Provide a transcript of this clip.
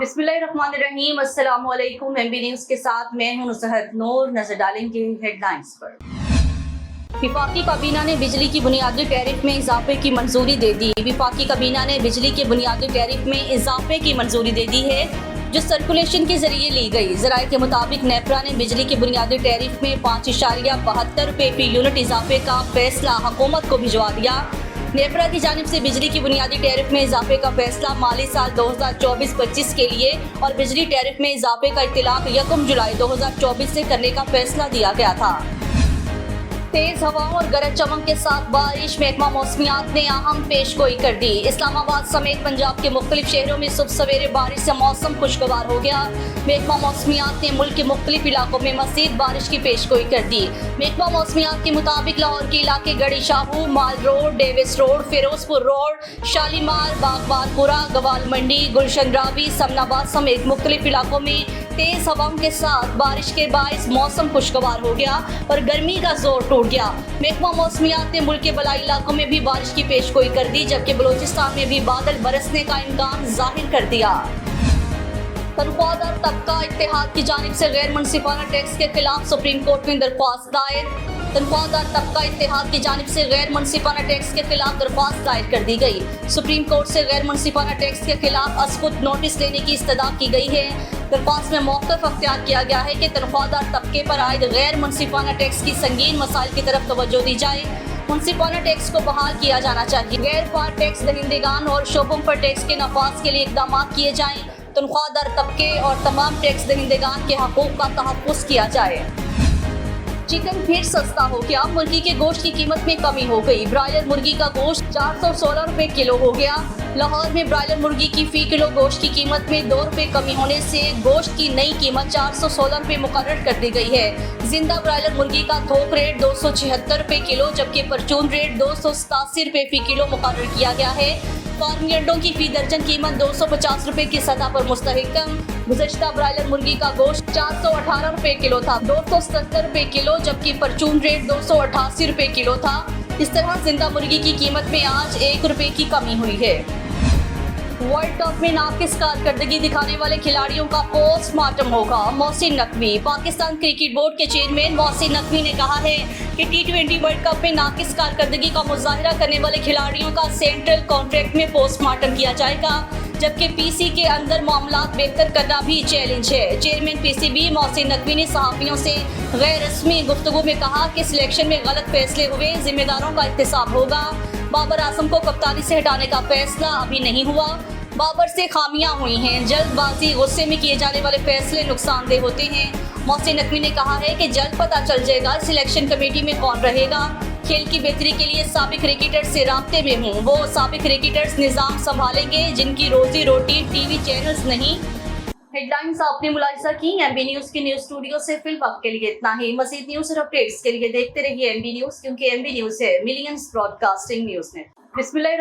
बिस्मिल्लाहिर्रहमानिर्रहीम, अस्सलाम वालेकुम। एमबी न्यूज़ के साथ मैं हूं नुसरत नूर। नजर डालेंगे हेडलाइंस पर। वफाकी काबीना ने बिजली की बुनियादी टैरिफ में इजाफे की मंजूरी दे दी। वफाकी काबीना ने बिजली के बुनियादी टैरिफ में इजाफे की मंजूरी दे दी है, जो सर्कुलेशन के जरिए ली गई। ज़राए के मुताबिक नेपरा ने बिजली के बुनियादी टैरिफ में 5.72 रुपये फी यूनिट इजाफे का फैसला हुकूमत को भिजवा दिया। नेपरा की जानिब से बिजली की बुनियादी टैरिफ में इजाफे का फैसला माली साल 2024-25 के लिए और बिजली टैरिफ में इजाफे का इत्तलाक 1 जुलाई 2024 से करने का फैसला दिया गया था। तेज हवाओं और गरज चमक के साथ बारिश, महकमा मौसमियात ने अहम पेशगोई कर दी। इस्लामाबाद समेत पंजाब के मुख्तलिफ शहरों में सुबह सवेरे बारिश से मौसम खुशगवार हो गया। महकमा मौसमियात ने मुल्क के मुख्तलिफ इलाकों में मज़ीद बारिश की पेशगोई कर दी। महकमा मौसमियात के मुताबिक लाहौर के इलाके Garhi Shahu, mall road, Davis road, Ferozepur road, Shalimar, Baghbanpura, Gawal Mandi, Gulshan Ravi, Samanabad समेत मुख्तलिफ इलाकों में तेज हवाओं के साथ बारिश के बायस मौसम खुशगवार हो गया और गर्मी का जोर टूट गया। महकमा मौसमियात ने मुल्क के बलाई इलाकों में भी बारिश की पेशगोई कर दी, जबकि बलोचिस्तान में भी बादल बरसने का इम्कान जाहिर कर दिया। तनख्वाहदार तबका इत्तेहाद की जानिब से गैर मुनसिफाना टैक्स के खिलाफ सुप्रीम कोर्ट में दरख्वास्त दायर। तनख्वाहदार तबका इत्तेहाद की जानिब से गैर मुनसिफाना टैक्स के खिलाफ दरख्वास्त दायर कर दी गई। सुप्रीम कोर्ट से गैर मुनसिफाना टैक्स के खिलाफ असबुत नोटिस लेने की इस्तदा की गई है। दरख्वास्त में मौक़िफ़ अख्तियार किया गया है कि तनख्वाहदार तबके पर आयद गैर मुनसिफाना टैक्स की संगीन मसाइल की तरफ तवज्जो दी जाए। मुनसिफाना टैक्स को बहाल किया जाना चाहिए। गैर फार टैक्स दहिंदगान और शोबों पर टैक्स के नफाज के लिए इक़दाम किए जाएँ। तनख्वाहदार तबके और तमाम टैक्स दहिंदगान के हकूक़ का तहफ़्फ़ुज़ किया जाए। चिकन फिर सस्ता हो गया, मुर्गी के गोश्त की कीमत में कमी हो गई। ब्रायलर मुर्गी का गोश्त 416 रुपये किलो हो गया। लाहौर में ब्रायलर मुर्गी की फ़ी किलो गोश्त की कीमत में 2 रुपये कमी होने से गोश्त की नई कीमत 416 रुपये मुकर्रर कर दी गई है। जिंदा ब्रायलर मुर्गी का थोक रेट 276 रुपये किलो, जबकि परचून रेट 287 रुपये फ़ी किलो मुकर्रर किया गया है। फार्मी अंडों की फ़ी दर्जन कीमत 250 रुपये की सतह पर मुस्तहकम। गुज़श्ता ब्रायलर मुर्गी का गोश्त 418 रुपये किलो था, 277 रुपये किलो, जबकि परचून रेट 288 रुपये किलो था। इस तरह जिंदा मुर्गी की कीमत में आज 1 रुपये की कमी हुई है। वर्ल्ड कप में नाकिस कारकर्दगी दिखाने वाले खिलाड़ियों का पोस्टमार्टम होगा। मोहसिन नकवी। पाकिस्तान क्रिकेट बोर्ड के चेयरमैन मोहसिन नकवी ने कहा है कि T20 वर्ल्ड कप में नाकिस कारकर्दगी का मुजाहिरा करने वाले खिलाड़ियों का सेंट्रल कॉन्ट्रैक्ट में पोस्टमार्टम किया जाएगा, जबकि पीसी के अंदर मामलात बेहतर करना भी चैलेंज है। चेयरमैन पीसीबी मोहसिन नकवी ने सहाफ़ियों से गैर रस्मी गुफ्तगू में कहा कि सिलेक्शन में गलत फैसले हुए, जिम्मेदारों का एहतसाब होगा। बाबर आजम को कप्तानी से हटाने का फैसला अभी नहीं हुआ। बाबर से खामियां हुई हैं। जल्दबाजी, गुस्से में किए जाने वाले फैसले नुकसानदेह होते हैं। मोहसिन नकवी ने कहा है कि जल्द पता चल जाएगा सिलेक्शन कमेटी में कौन रहेगा। खेल की बेहतरी के लिए साबिक क्रिकेटर्स से राब्ते में हूँ। वो साबिक क्रिकेटर्स निज़ाम संभालेंगे जिनकी रोजी रोटी टीवी चैनल्स नहीं। हेडलाइंस आपने मुलाहिजा की। एमबी न्यूज़ की न्यूज़ स्टूडियो से फिल वक्त के लिए इतना ही। मज़ीद न्यूज़ और अपडेट्स के लिए देखते रहिए एमबी न्यूज़, क्योंकि एमबी न्यूज़ है मिलियंस ब्रॉडकास्टिंग न्यूज़ नेट। बिस्मिल्लाह।